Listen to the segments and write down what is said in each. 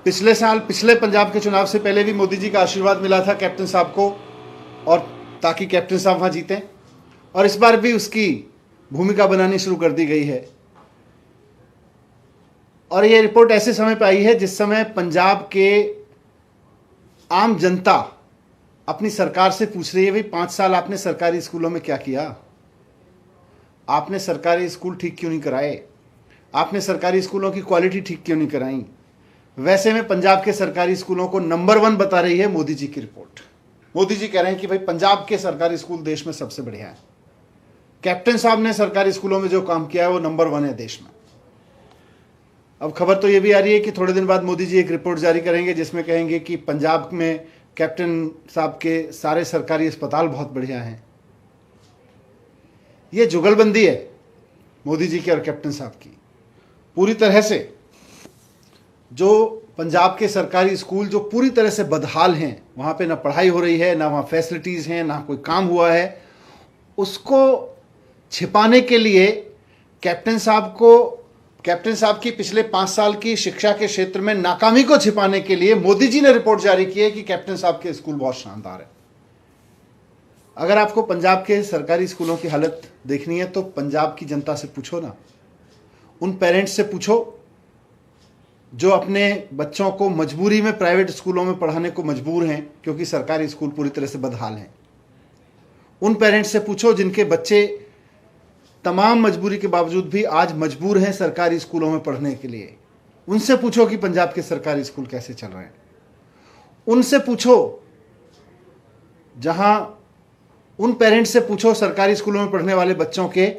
पिछले साल पिछले पंजाब के चुनाव से पहले भी मोदी जी का आशीर्वाद मिला था कैप्टन साहब को, और ताकि कैप्टन साहब वहाँ जीतें, और इस बार भी उसकी भूमिका बनानी शुरू कर दी गई है। और ये रिपोर्ट ऐसे समय पर आई है जिस समय पंजाब के आम जनता अपनी सरकार से पूछ रही है, भाई 5 साल आपने सरकारी स्कूलों में क्या किया? आपने सरकारी स्कूल ठीक क्यों नहीं कराए? आपने सरकारी स्कूलों की क्वालिटी ठीक क्यों नहीं कराई? वैसे में पंजाब के सरकारी स्कूलों को नंबर 1 बता रही है मोदी जी की रिपोर्ट। मोदी जी कह रहे हैं कि भाई पंजाब के सरकारी स्कूल देश में सबसे बढ़िया है। कैप्टन साहब ने सरकारी स्कूलों में जो काम किया है वो नंबर 1 है देश में। अब खबर तो ये भी आ रही है कि थोड़े दिन बाद मोदी जी एक रिपोर्ट जारी करेंगे जिसमें कहेंगे कि पंजाब में कैप्टन साहब के सारे सरकारी अस्पताल बहुत बढ़िया हैं। ये जुगलबंदी है मोदी जी की और कैप्टन साहब की पूरी तरह से। जो पंजाब के सरकारी स्कूल जो पूरी तरह से बदहाल हैं, वहाँ पे ना पढ़ाई हो रही है, ना वहाँ फैसिलिटीज़ हैं, ना कोई काम हुआ है, उसको छिपाने के लिए कैप्टन साहब की पिछले 5 साल की शिक्षा के क्षेत्र में नाकामी को छिपाने के लिए मोदी जी ने रिपोर्ट जारी की है कि कैप्टन साहब के स्कूल बहुत शानदार है। अगर आपको पंजाब के सरकारी स्कूलों की हालत देखनी है तो पंजाब की जनता से पूछो ना, उन पेरेंट्स से पूछो जो अपने बच्चों को मजबूरी में प्राइवेट स्कूलों में पढ़ाने को मजबूर हैं क्योंकि सरकारी स्कूल पूरी तरह से बदहाल हैं। उन पेरेंट्स से पूछो जिनके बच्चे तमाम मजबूरी के बावजूद भी आज मजबूर हैं सरकारी स्कूलों में पढ़ने के लिए। उनसे पूछो कि पंजाब के सरकारी स्कूल कैसे चल रहे हैं। उनसे पूछो, उन पेरेंट्स से पूछो सरकारी स्कूलों में पढ़ने वाले बच्चों के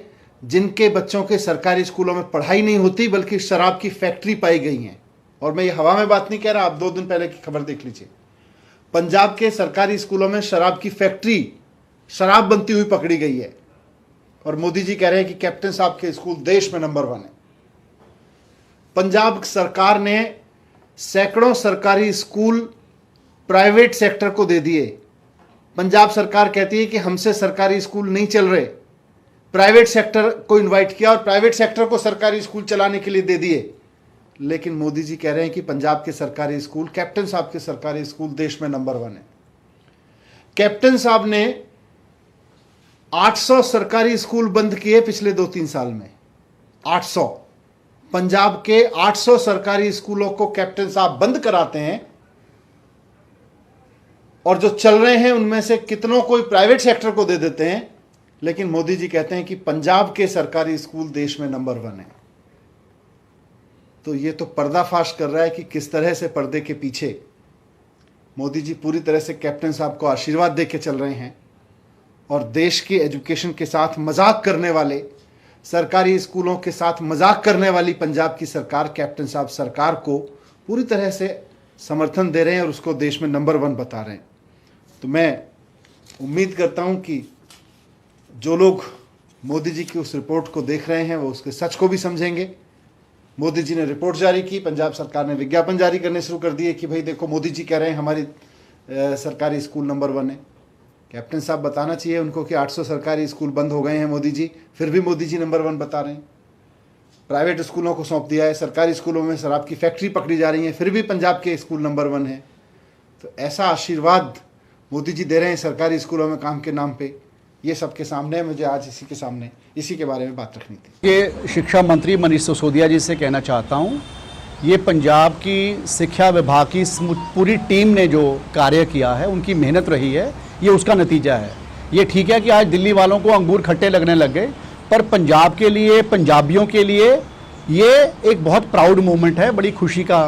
जिनके बच्चों के सरकारी स्कूलों में पढ़ाई नहीं होती बल्कि शराब की फैक्ट्री पाई गई हैं। और मैं ये हवा में बात नहीं कह रहा, आप 2 दिन पहले की खबर देख लीजिए। पंजाब के सरकारी स्कूलों में शराब की फैक्ट्री, शराब बनती हुई पकड़ी गई है, और मोदी जी कह रहे हैं कि कैप्टन साहब के स्कूल देश में नंबर 1 है। पंजाब सरकार ने सैकड़ों सरकारी स्कूल प्राइवेट सेक्टर को दे दिए। पंजाब सरकार कहती है कि हमसे सरकारी स्कूल नहीं चल रहे, प्राइवेट सेक्टर को इनवाइट किया और प्राइवेट सेक्टर को सरकारी स्कूल चलाने के लिए दे दिए। लेकिन मोदी जी कह रहे हैं कि पंजाब के सरकारी स्कूल, कैप्टन साहब के सरकारी स्कूल देश में नंबर 1 है। कैप्टन साहब ने 800 सरकारी स्कूल बंद किए पिछले 2-3 साल में। 800 पंजाब के 800 सरकारी स्कूलों को कैप्टन साहब बंद कराते हैं, और जो चल रहे हैं उनमें से कितनों को प्राइवेट सेक्टर को दे देते हैं। लेकिन मोदी जी कहते हैं कि पंजाब के सरकारी स्कूल देश में नंबर 1 है। तो ये तो पर्दाफाश कर रहा है कि किस तरह से पर्दे के पीछे मोदी जी पूरी तरह से कैप्टन साहब को आशीर्वाद दे के चल रहे हैं, और देश की एजुकेशन के साथ मजाक करने वाले, सरकारी स्कूलों के साथ मजाक करने वाली पंजाब की सरकार, कैप्टन साहब सरकार को पूरी तरह से समर्थन दे रहे हैं और उसको देश में नंबर 1 बता रहे हैं। तो मैं उम्मीद करता हूं कि जो लोग मोदी जी की उस रिपोर्ट को देख रहे हैं वो उसके सच को भी समझेंगे। मोदी जी ने रिपोर्ट जारी की, पंजाब सरकार ने विज्ञापन जारी करने शुरू कर दिए कि भाई देखो मोदी जी कह रहे हैं हमारी सरकारी स्कूल नंबर 1 है। कैप्टन साहब बताना चाहिए उनको कि 800 सरकारी स्कूल बंद हो गए हैं मोदी जी, फिर भी मोदी जी नंबर 1 बता रहे हैं। प्राइवेट स्कूलों को सौंप दिया है, सरकारी स्कूलों में शराब की फैक्ट्री पकड़ी जा रही है, फिर भी पंजाब के स्कूल नंबर 1 है। तो ऐसा आशीर्वाद मोदी जी दे रहे हैं सरकारी स्कूलों में काम के नाम पे, ये सबके सामने है। मुझे आज इसी के बारे में बात रखनी थी। ये शिक्षा मंत्री मनीष सिसोदिया जी से कहना चाहता हूँ, ये पंजाब की शिक्षा विभाग की पूरी टीम ने जो कार्य किया है, उनकी मेहनत रही है, ये उसका नतीजा है। ये ठीक है कि आज दिल्ली वालों को अंगूर खट्टे लगने लग गए, पर पंजाब के लिए, पंजाबियों के लिए ये एक बहुत प्राउड मोमेंट है, बड़ी खुशी का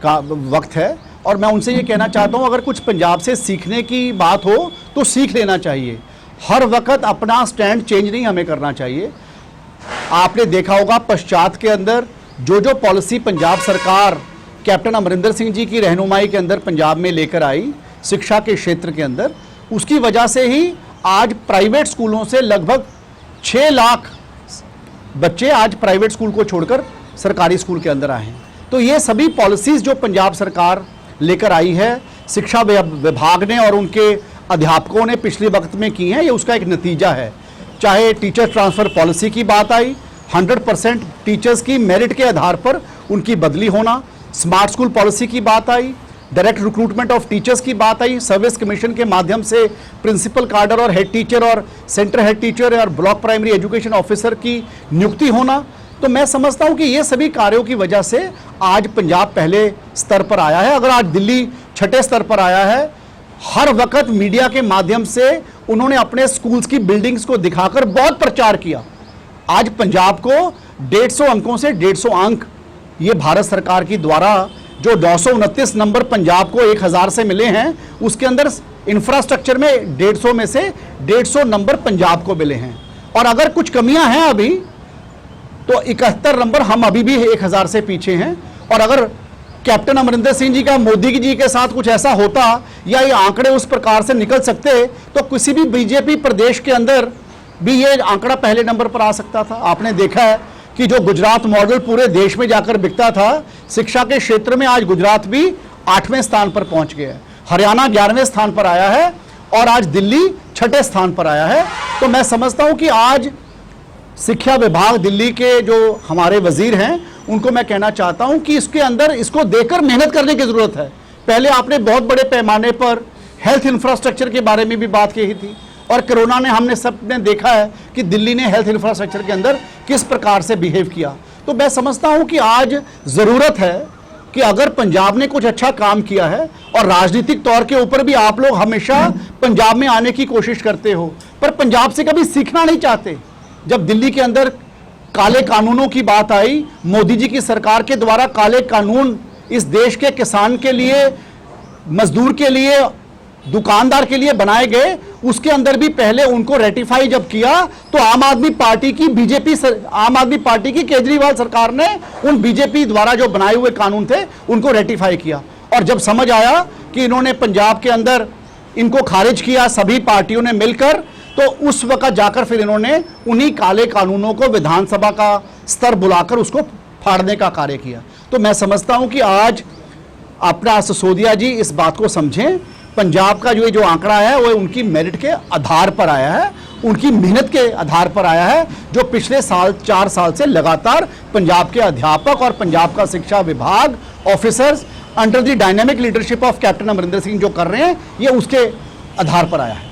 वक्त है। और मैं उनसे ये कहना चाहता हूँ, अगर कुछ पंजाब से सीखने की बात हो तो सीख लेना चाहिए। हर वक्त अपना स्टैंड चेंज नहीं हमें करना चाहिए। आपने देखा होगा पश्चात के अंदर जो पॉलिसी पंजाब सरकार कैप्टन अमरिंदर सिंह जी की रहनुमाई के अंदर पंजाब में लेकर आई शिक्षा के क्षेत्र के अंदर, उसकी वजह से ही आज प्राइवेट स्कूलों से लगभग 6 लाख बच्चे आज प्राइवेट स्कूल को छोड़कर सरकारी स्कूल के अंदर आए हैं। तो ये सभी पॉलिसीज़ जो पंजाब सरकार लेकर आई है, शिक्षा विभाग ने और उनके अध्यापकों ने पिछले वक्त में की हैं, ये उसका एक नतीजा है। चाहे टीचर ट्रांसफ़र पॉलिसी की बात आई, 100% टीचर्स की मेरिट के आधार पर उनकी बदली होना, स्मार्ट स्कूल पॉलिसी की बात आई, डायरेक्ट रिक्रूटमेंट ऑफ टीचर्स की बात आई, सर्विस कमीशन के माध्यम से प्रिंसिपल कार्डर और हेड टीचर और सेंटर हेड टीचर और ब्लॉक प्राइमरी एजुकेशन ऑफिसर की नियुक्ति होना। तो मैं समझता हूं कि ये सभी कार्यों की वजह से आज पंजाब पहले स्तर पर आया है। अगर आज दिल्ली छठे स्तर पर आया है, हर वक्त मीडिया के माध्यम से उन्होंने अपने स्कूल्स की बिल्डिंग्स को दिखाकर बहुत प्रचार किया। आज पंजाब को 150 अंकों से 150 अंक ये भारत सरकार की द्वारा जो 929 नंबर पंजाब को 1000 से मिले हैं, उसके अंदर इंफ्रास्ट्रक्चर में 150 में से 150 नंबर पंजाब को मिले हैं। और अगर कुछ कमियां हैं अभी तो 71 नंबर हम अभी भी 1000 से पीछे हैं। और अगर कैप्टन अमरिंदर सिंह जी का मोदी जी के साथ कुछ ऐसा होता या ये आंकड़े उस प्रकार से निकल सकते तो किसी भी बीजेपी प्रदेश के अंदर भी ये आंकड़ा पहले नंबर पर आ सकता था। आपने देखा है कि जो गुजरात मॉडल पूरे देश में जाकर बिकता था, शिक्षा के क्षेत्र में आज गुजरात भी 8वें स्थान पर पहुंच गया है, हरियाणा 11वें स्थान पर आया है और आज दिल्ली छठे स्थान पर आया है। तो मैं समझता हूं कि आज शिक्षा विभाग दिल्ली के जो हमारे वजीर हैं उनको मैं कहना चाहता हूं कि इसके अंदर इसको देखकर मेहनत करने की जरूरत है। पहले आपने बहुत बड़े पैमाने पर हेल्थ इंफ्रास्ट्रक्चर के बारे में भी बात की थी और कोरोना ने हमने सबने देखा है कि दिल्ली ने हेल्थ इंफ्रास्ट्रक्चर के अंदर किस प्रकार से बिहेव किया। तो मैं समझता हूं कि आज ज़रूरत है कि अगर पंजाब ने कुछ अच्छा काम किया है और राजनीतिक तौर के ऊपर भी आप लोग हमेशा पंजाब में आने की कोशिश करते हो पर पंजाब से कभी सीखना नहीं चाहते। जब दिल्ली के अंदर काले कानूनों की बात आई, मोदी जी की सरकार के द्वारा काले कानून इस देश के किसान के लिए, मजदूर के लिए, दुकानदार के लिए बनाए गए, उसके अंदर भी पहले उनको रेटिफाई जब किया तो आम आदमी पार्टी की केजरीवाल सरकार ने उन बीजेपी द्वारा जो बनाए हुए कानून थे उनको रेटिफाई किया। और जब समझ आया कि इन्होंने पंजाब के अंदर इनको खारिज किया सभी पार्टियों ने मिलकर, तो उस वक्त जाकर फिर इन्होंने उन्हीं काले कानूनों को विधानसभा का स्तर बुलाकर उसको फाड़ने का कार्य किया। तो मैं समझता हूं कि आज अपना सिसोदिया जी इस बात को समझें, पंजाब का जो आंकड़ा है वो उनकी मेरिट के आधार पर आया है, उनकी मेहनत के आधार पर आया है, जो पिछले 4 साल से लगातार पंजाब के अध्यापक और पंजाब का शिक्षा विभाग officers under the dynamic leadership of captain Amarinder Singh जो कर रहे हैं, ये उसके आधार पर आया है।